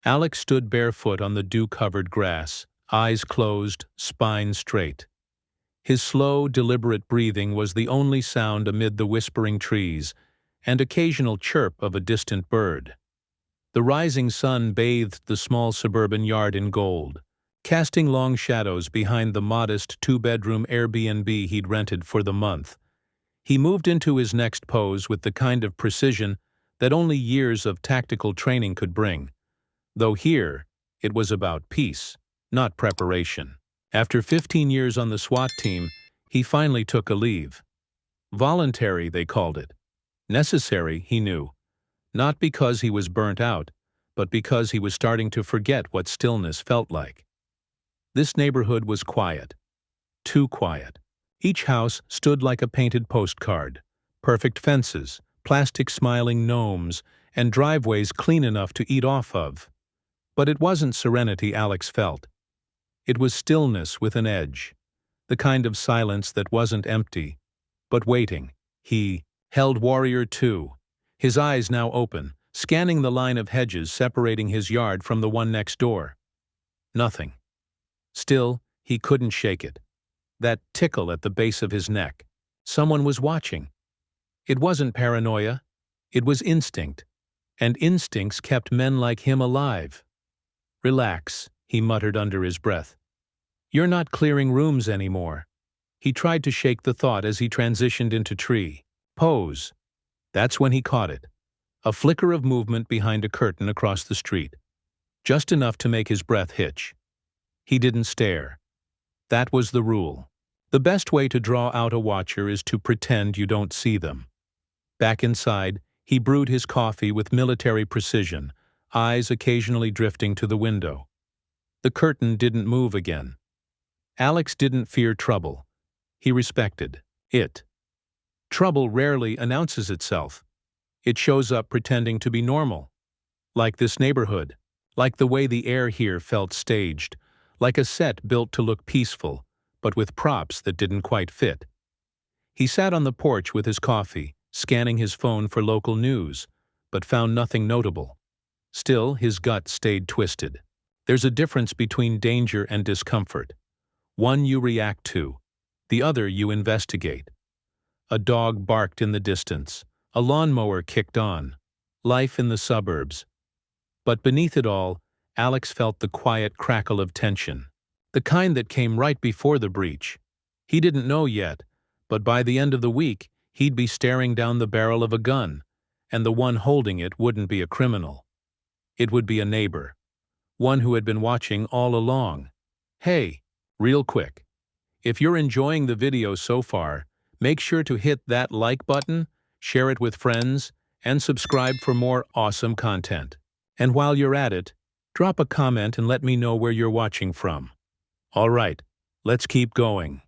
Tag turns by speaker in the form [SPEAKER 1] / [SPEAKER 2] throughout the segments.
[SPEAKER 1] Alex stood barefoot on the dew-covered grass, eyes closed, spine straight. His slow, deliberate breathing was the only sound amid the whispering trees and occasional chirp of a distant bird. The rising sun bathed the small suburban yard in gold, casting long shadows behind the modest two-bedroom Airbnb he'd rented for the month. He moved into his next pose with the kind of precision that only years of tactical training could bring. Though here, it was about peace, not preparation. After 15 years on the SWAT team, he finally took a leave. Voluntary, they called it. Necessary, he knew. Not because he was burnt out, but because he was starting to forget what stillness felt like. This neighborhood was quiet. Too quiet. Each house stood like a painted postcard. Perfect fences, plastic smiling gnomes, and driveways clean enough to eat off of. But it wasn't serenity Alex felt. It was stillness with an edge. The kind of silence that wasn't empty, but waiting. He held Warrior 2, his eyes now open, scanning the line of hedges separating his yard from the one next door. Nothing. Still, he couldn't shake it. That tickle at the base of his neck. Someone was watching. It wasn't paranoia. It was instinct. And instincts kept men like him alive. "Relax," he muttered under his breath. "You're not clearing rooms anymore." He tried to shake the thought as he transitioned into tree. Pose. That's when he caught it. A flicker of movement behind a curtain across the street. Just enough to make his breath hitch. He didn't stare. That was the rule. The best way to draw out a watcher is to pretend you don't see them. Back inside, he brewed his coffee with military precision, eyes occasionally drifting to the window. The curtain didn't move again. Alex didn't fear trouble. He respected it. Trouble rarely announces itself. It shows up pretending to be normal. Like this neighborhood. Like the way the air here felt staged. Like a set built to look peaceful, but with props that didn't quite fit. He sat on the porch with his coffee, scanning his phone for local news, but found nothing notable. Still, his gut stayed twisted. There's a difference between danger and discomfort. One you react to, the other you investigate. A dog barked in the distance. A lawnmower kicked on. Life in the suburbs. But beneath it all, Alex felt the quiet crackle of tension. The kind that came right before the breach. He didn't know yet, but by the end of the week, he'd be staring down the barrel of a gun, and the one holding it wouldn't be a criminal. It would be a neighbor. One who had been watching all along. Hey, real quick. If you're enjoying the video so far, make sure to hit that like button, share it with friends, and subscribe for more awesome content. And while you're at it, drop a comment and let me know where you're watching from. All right, let's keep going.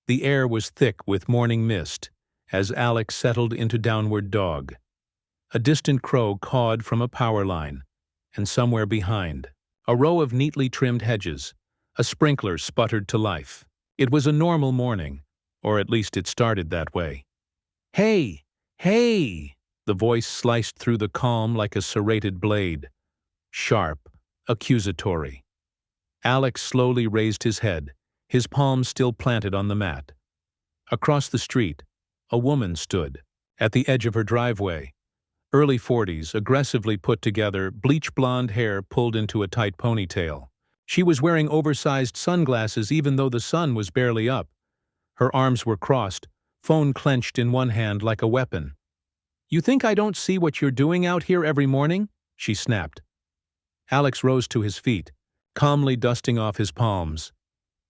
[SPEAKER 1] The air was thick with morning mist as Alex settled into downward dog. A distant crow cawed from a power line, and somewhere behind, a row of neatly trimmed hedges, a sprinkler sputtered to life. It was a normal morning, or at least it started that way. "Hey! Hey!" The voice sliced through the calm like a serrated blade. Sharp, accusatory. Alex slowly raised his head, his palms still planted on the mat. Across the street, a woman stood, at the edge of her driveway. Early 40s, aggressively put together, bleach-blonde hair pulled into a tight ponytail. She was wearing oversized sunglasses even though the sun was barely up. Her arms were crossed, phone clenched in one hand like a weapon. "You think I don't see what you're doing out here every morning?" she snapped. Alex rose to his feet, calmly dusting off his palms.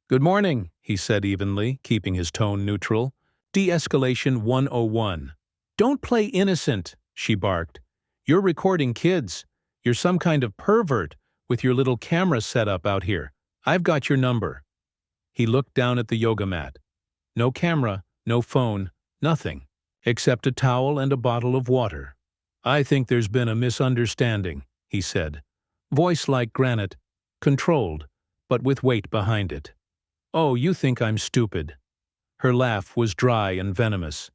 [SPEAKER 1] "Good morning," he said evenly, keeping his tone neutral. "De-escalation 101. "Don't play innocent," she barked. "You're recording kids. You're some kind of pervert with your little camera set up out here. I've got your number." He looked down at the yoga mat. No camera, no phone, nothing, except a towel and a bottle of water. "I think there's been a misunderstanding," he said. Voice like granite, controlled, but with weight behind it. "Oh, you think I'm stupid." Her laugh was dry and venomous.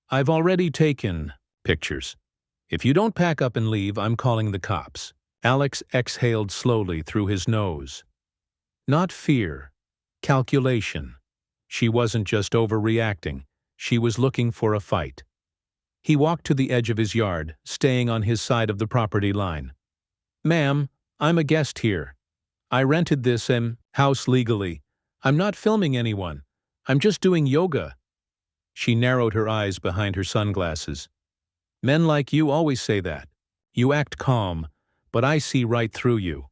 [SPEAKER 1] "I've already taken pictures. If you don't pack up and leave, I'm calling the cops." Alex exhaled slowly through his nose. Not fear, calculation. She wasn't just overreacting, she was looking for a fight. He walked to the edge of his yard, staying on his side of the property line. "Ma'am, I'm a guest here. I rented this house legally. I'm not filming anyone. I'm just doing yoga." She narrowed her eyes behind her sunglasses. "Men like you always say that. You act calm, but I see right through you."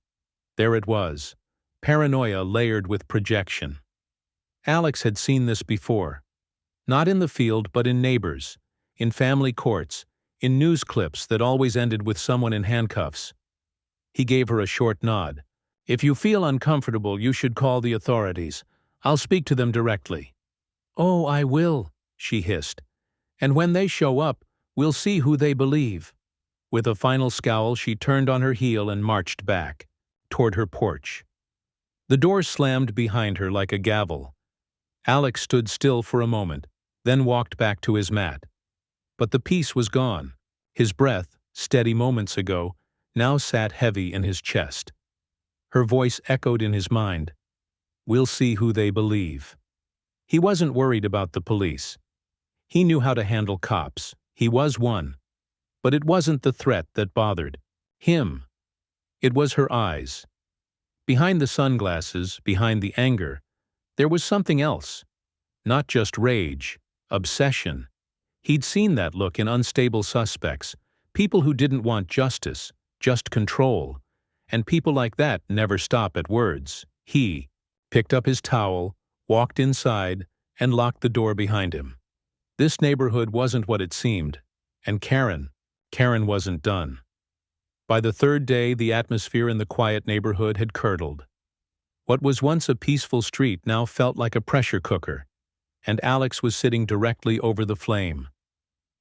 [SPEAKER 1] There it was, paranoia layered with projection. Alex had seen this before. Not in the field, but in neighbors, in family courts, in news clips that always ended with someone in handcuffs. He gave her a short nod. "If you feel uncomfortable, you should call the authorities. I'll speak to them directly." "Oh, I will," she hissed. "And when they show up, we'll see who they believe." With a final scowl, she turned on her heel and marched back, toward her porch. The door slammed behind her like a gavel. Alex stood still for a moment, then walked back to his mat. But the peace was gone. His breath, steady moments ago, now sat heavy in his chest. Her voice echoed in his mind. "We'll see who they believe." He wasn't worried about the police. He knew how to handle cops. He was one. But it wasn't the threat that bothered him. It was her eyes. Behind the sunglasses, behind the anger, there was something else. Not just rage, obsession. He'd seen that look in unstable suspects, people who didn't want justice, just control. And people like that never stop at words. He picked up his towel, walked inside, and locked the door behind him. This neighborhood wasn't what it seemed. And Karen wasn't done. By the third day, the atmosphere in the quiet neighborhood had curdled. What was once a peaceful street now felt like a pressure cooker, and Alex was sitting directly over the flame.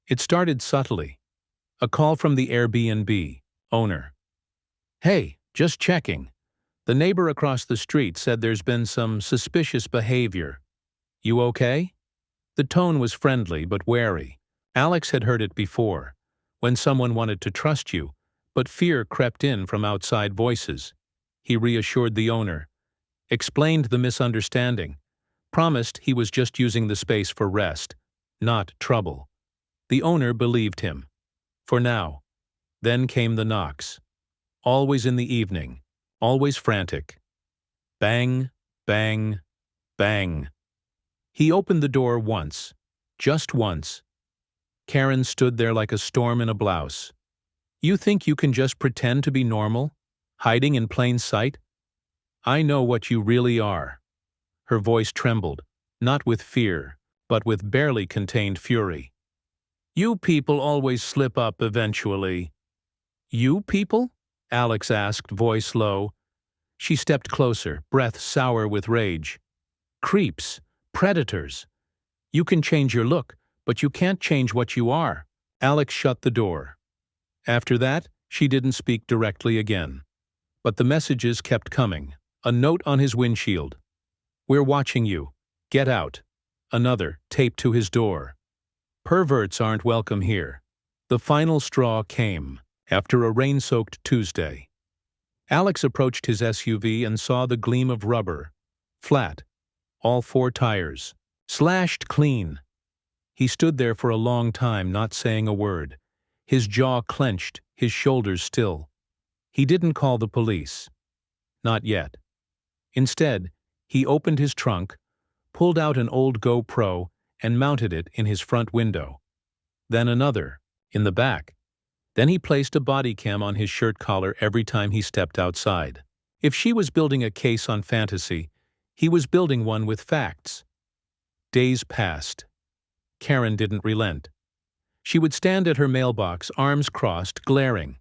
[SPEAKER 1] It started subtly. A call from the Airbnb owner. "Hey, just checking. The neighbor across the street said there's been some suspicious behavior. You okay?" The tone was friendly but wary. Alex had heard it before, when someone wanted to trust you, but fear crept in from outside voices. He reassured the owner, explained the misunderstanding, promised he was just using the space for rest, not trouble. The owner believed him. For now. Then came the knocks. Always in the evening, always frantic. Bang, bang, bang. He opened the door once, just once. Karen stood there like a storm in a blouse. "You think you can just pretend to be normal, hiding in plain sight? I know what you really are." Her voice trembled, not with fear, but with barely contained fury. "You people always slip up eventually." "You people?" Alex asked, voice low. She stepped closer, breath sour with rage. "Creeps, predators. You can change your look, but you can't change what you are." Alex shut the door. After that, she didn't speak directly again. But the messages kept coming. A note on his windshield. "We're watching you. Get out." Another, taped to his door. "Perverts aren't welcome here." The final straw came, after a rain-soaked Tuesday. Alex approached his SUV and saw the gleam of rubber. Flat. All 4 tires. Slashed clean. He stood there for a long time, not saying a word. His jaw clenched, his shoulders still. He didn't call the police. Not yet. Instead, he opened his trunk, pulled out an old GoPro, and mounted it in his front window. Then another, in the back. Then he placed a body cam on his shirt collar every time he stepped outside. If she was building a case on fantasy, he was building one with facts. Days passed. Karen didn't relent. She would stand at her mailbox, arms crossed, glaring.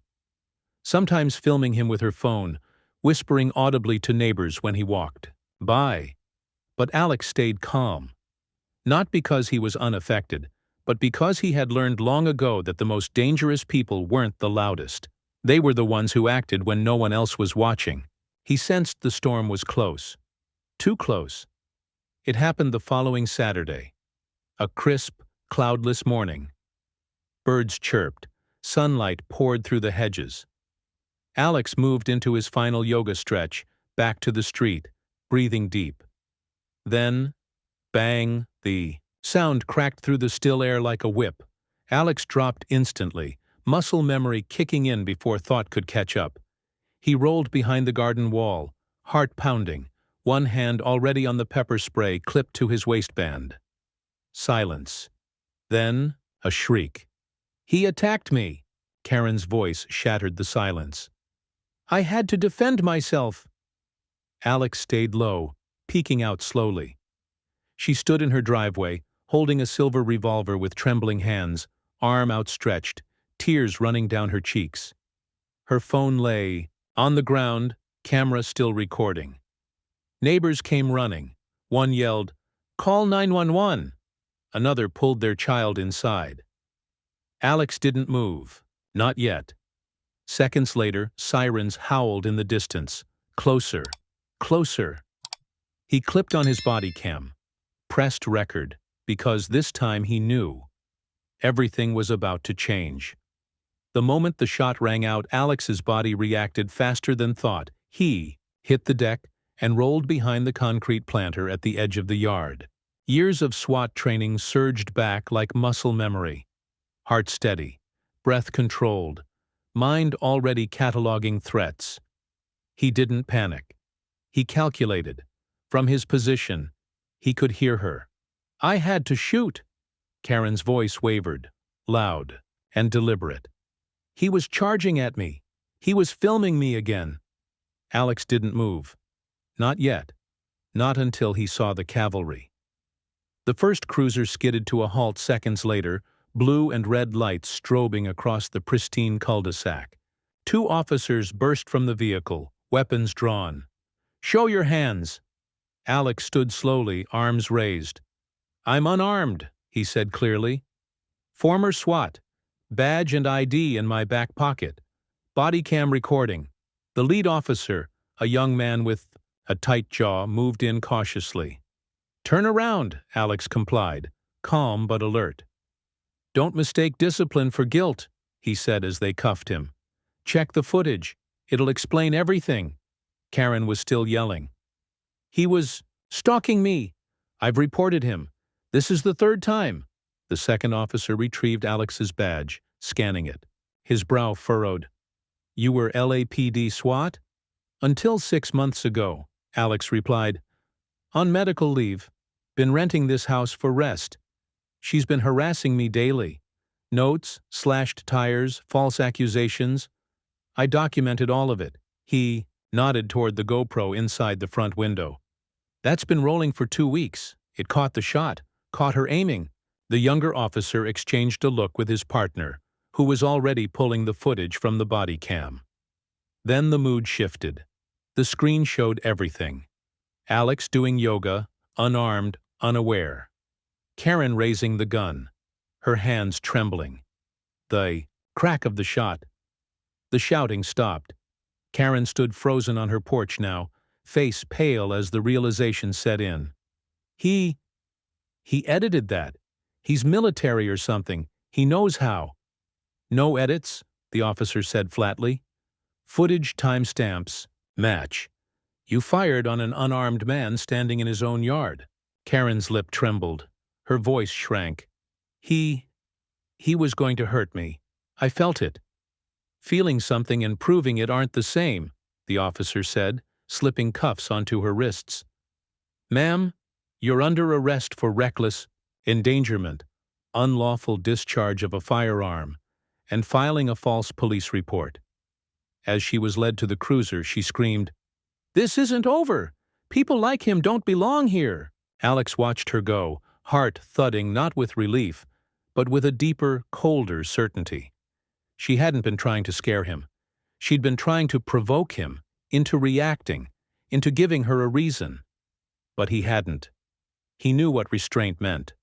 [SPEAKER 1] Sometimes filming him with her phone, whispering audibly to neighbors when he walked by. But Alex stayed calm. Not because he was unaffected, but because he had learned long ago that the most dangerous people weren't the loudest. They were the ones who acted when no one else was watching. He sensed the storm was close. Too close. It happened the following Saturday. A crisp, cloudless morning. Birds chirped. Sunlight poured through the hedges. Alex moved into his final yoga stretch, back to the street, breathing deep. Then, bang, the sound cracked through the still air like a whip. Alex dropped instantly, muscle memory kicking in before thought could catch up. He rolled behind the garden wall, heart pounding, one hand already on the pepper spray clipped to his waistband. Silence. Then, a shriek. "He attacked me!" Karen's voice shattered the silence. "I had to defend myself!" Alex stayed low, peeking out slowly. She stood in her driveway, holding a silver revolver with trembling hands, arm outstretched, tears running down her cheeks. Her phone lay on the ground, camera still recording. Neighbors came running. One yelled, "Call 911!" Another pulled their child inside. Alex didn't move. Not yet. Seconds later, sirens howled in the distance. Closer. Closer. He clipped on his body cam. Pressed record, because this time he knew. Everything was about to change. The moment the shot rang out, Alex's body reacted faster than thought. He hit the deck and rolled behind the concrete planter at the edge of the yard. Years of SWAT training surged back like muscle memory. Heart steady, breath controlled, mind already cataloging threats. He didn't panic. He calculated. From his position, he could hear her. "I had to shoot." Karen's voice wavered, loud and deliberate. "He was charging at me. He was filming me again." Alex didn't move. Not yet. Not until he saw the cavalry. The first cruiser skidded to a halt seconds later, blue and red lights strobing across the pristine cul-de-sac. Two officers burst from the vehicle, weapons drawn. "Show your hands!" Alex stood slowly, arms raised. "I'm unarmed," he said clearly. "Former SWAT. Badge and ID in my back pocket. Body cam recording." The lead officer, a young man with a tight jaw, moved in cautiously. "Turn around," Alex complied, calm but alert. "Don't mistake discipline for guilt," he said as they cuffed him. "Check the footage. It'll explain everything." Karen was still yelling. "He was stalking me. I've reported him. This is the third time." The second officer retrieved Alex's badge, scanning it. His brow furrowed. "You were LAPD SWAT?" "Until 6 months ago," Alex replied. "On medical leave. Been renting this house for rest. She's been harassing me daily. Notes, slashed tires, false accusations. I documented all of it." He nodded toward the GoPro inside the front window. "That's been rolling for 2 weeks. It caught the shot, caught her aiming." The younger officer exchanged a look with his partner, who was already pulling the footage from the body cam. Then the mood shifted. The screen showed everything. Alex doing yoga, unarmed, unaware. Karen raising the gun, her hands trembling. The crack of the shot. The shouting stopped. Karen stood frozen on her porch now, face pale as the realization set in. He edited that. He's military or something. He knows how." "No edits," the officer said flatly. "Footage timestamps match. You fired on an unarmed man standing in his own yard." Karen's lip trembled. Her voice shrank. He was going to hurt me. I felt it." "Feeling something and proving it aren't the same," the officer said, slipping cuffs onto her wrists. "Ma'am, you're under arrest for reckless endangerment, unlawful discharge of a firearm, and filing a false police report." As she was led to the cruiser, she screamed, "This isn't over! People like him don't belong here!" Alex watched her go, heart thudding not with relief, but with a deeper, colder certainty. She hadn't been trying to scare him. She'd been trying to provoke him into reacting, into giving her a reason. But he hadn't. He knew what restraint meant,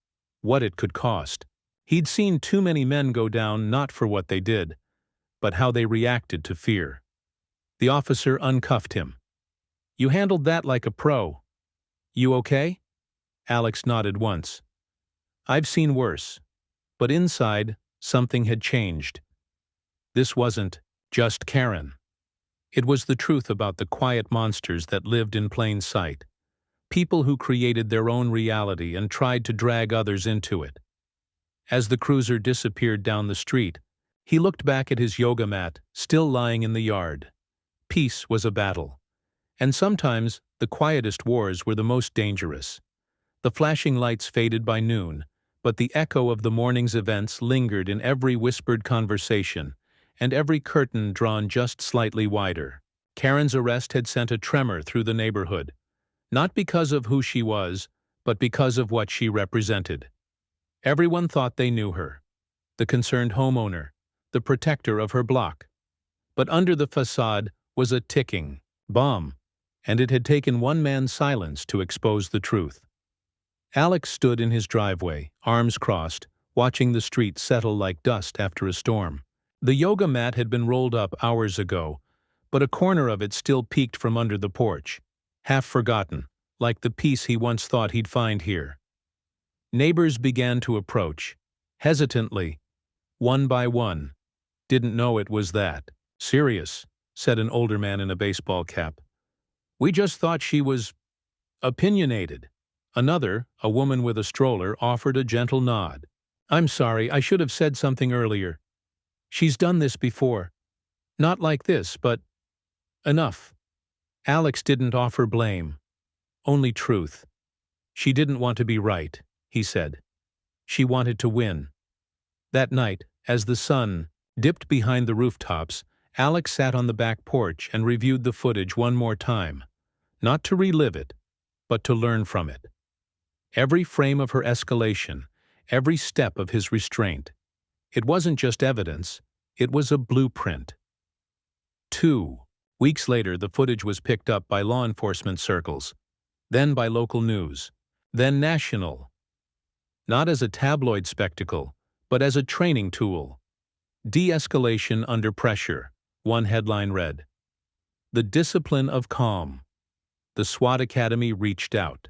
[SPEAKER 1] what it could cost. He'd seen too many men go down not for what they did, but how they reacted to fear. The officer uncuffed him. "You handled that like a pro. You okay?" Alex nodded once. "I've seen worse." But inside, something had changed. This wasn't just Karen. It was the truth about the quiet monsters that lived in plain sight, people who created their own reality and tried to drag others into it. As the cruiser disappeared down the street, he looked back at his yoga mat, still lying in the yard. Peace was a battle, and sometimes the quietest wars were the most dangerous. The flashing lights faded by noon, but the echo of the morning's events lingered in every whispered conversation, and every curtain drawn just slightly wider. Karen's arrest had sent a tremor through the neighborhood, not because of who she was, but because of what she represented. Everyone thought they knew her, the concerned homeowner, the protector of her block. But under the facade was a ticking bomb, and it had taken one man's silence to expose the truth. Alex stood in his driveway, arms crossed, watching the street settle like dust after a storm. The yoga mat had been rolled up hours ago, but a corner of it still peeked from under the porch, half forgotten, like the peace he once thought he'd find here. Neighbors began to approach, hesitantly, one by one. "Didn't know it was that serious," said an older man in a baseball cap. "We just thought she was opinionated." Another, a woman with a stroller, offered a gentle nod. "I'm sorry, I should have said something earlier. She's done this before. Not like this, but enough." Alex didn't offer blame, only truth. "She didn't want to be right," he said. "She wanted to win." That night, as the sun dipped behind the rooftops, Alex sat on the back porch and reviewed the footage one more time, not to relive it, but to learn from it. Every frame of her escalation, every step of his restraint. It wasn't just evidence, it was a blueprint. 2 weeks later, the footage was picked up by law enforcement circles, then by local news, then national. Not as a tabloid spectacle, but as a training tool. De-escalation under pressure, one headline read. The discipline of calm. The SWAT Academy reached out.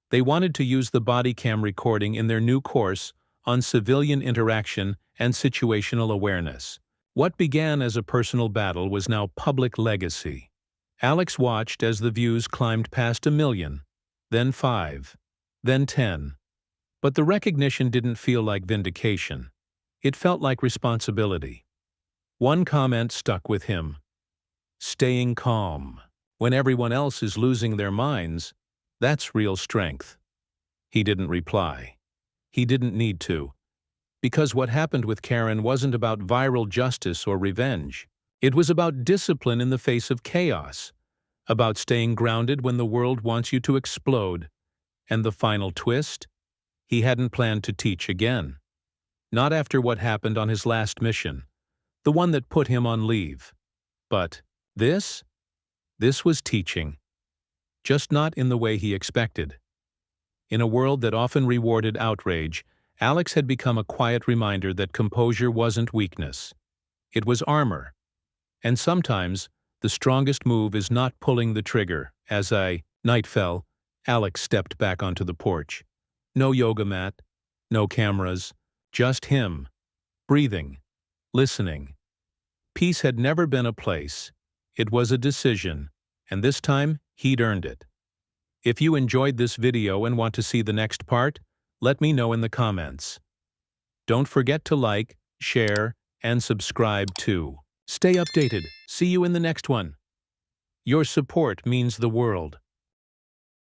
[SPEAKER 1] They wanted to use the body cam recording in their new course on civilian interaction and situational awareness. What began as a personal battle was now public legacy. Alex watched as the views climbed past 1 million, then 5, then 10. But the recognition didn't feel like vindication. It felt like responsibility. One comment stuck with him. Staying calm. When everyone else is losing their minds, that's real strength. He didn't reply. He didn't need to. Because what happened with Karen wasn't about viral justice or revenge. It was about discipline in the face of chaos, about staying grounded when the world wants you to explode. And the final twist? He hadn't planned to teach again. Not after what happened on his last mission, the one that put him on leave. But this? This was teaching. Just not in the way he expected. In a world that often rewarded outrage, Alex had become a quiet reminder that composure wasn't weakness. It was armor. And sometimes, the strongest move is not pulling the trigger. As night fell, Alex stepped back onto the porch. No yoga mat, no cameras, just him, breathing, listening. Peace had never been a place. It was a decision, and this time, he'd earned it. If you enjoyed this video and want to see the next part, let me know in the comments. Don't forget to like, share, and subscribe too. Stay updated. See you in the next one. Your support means the world.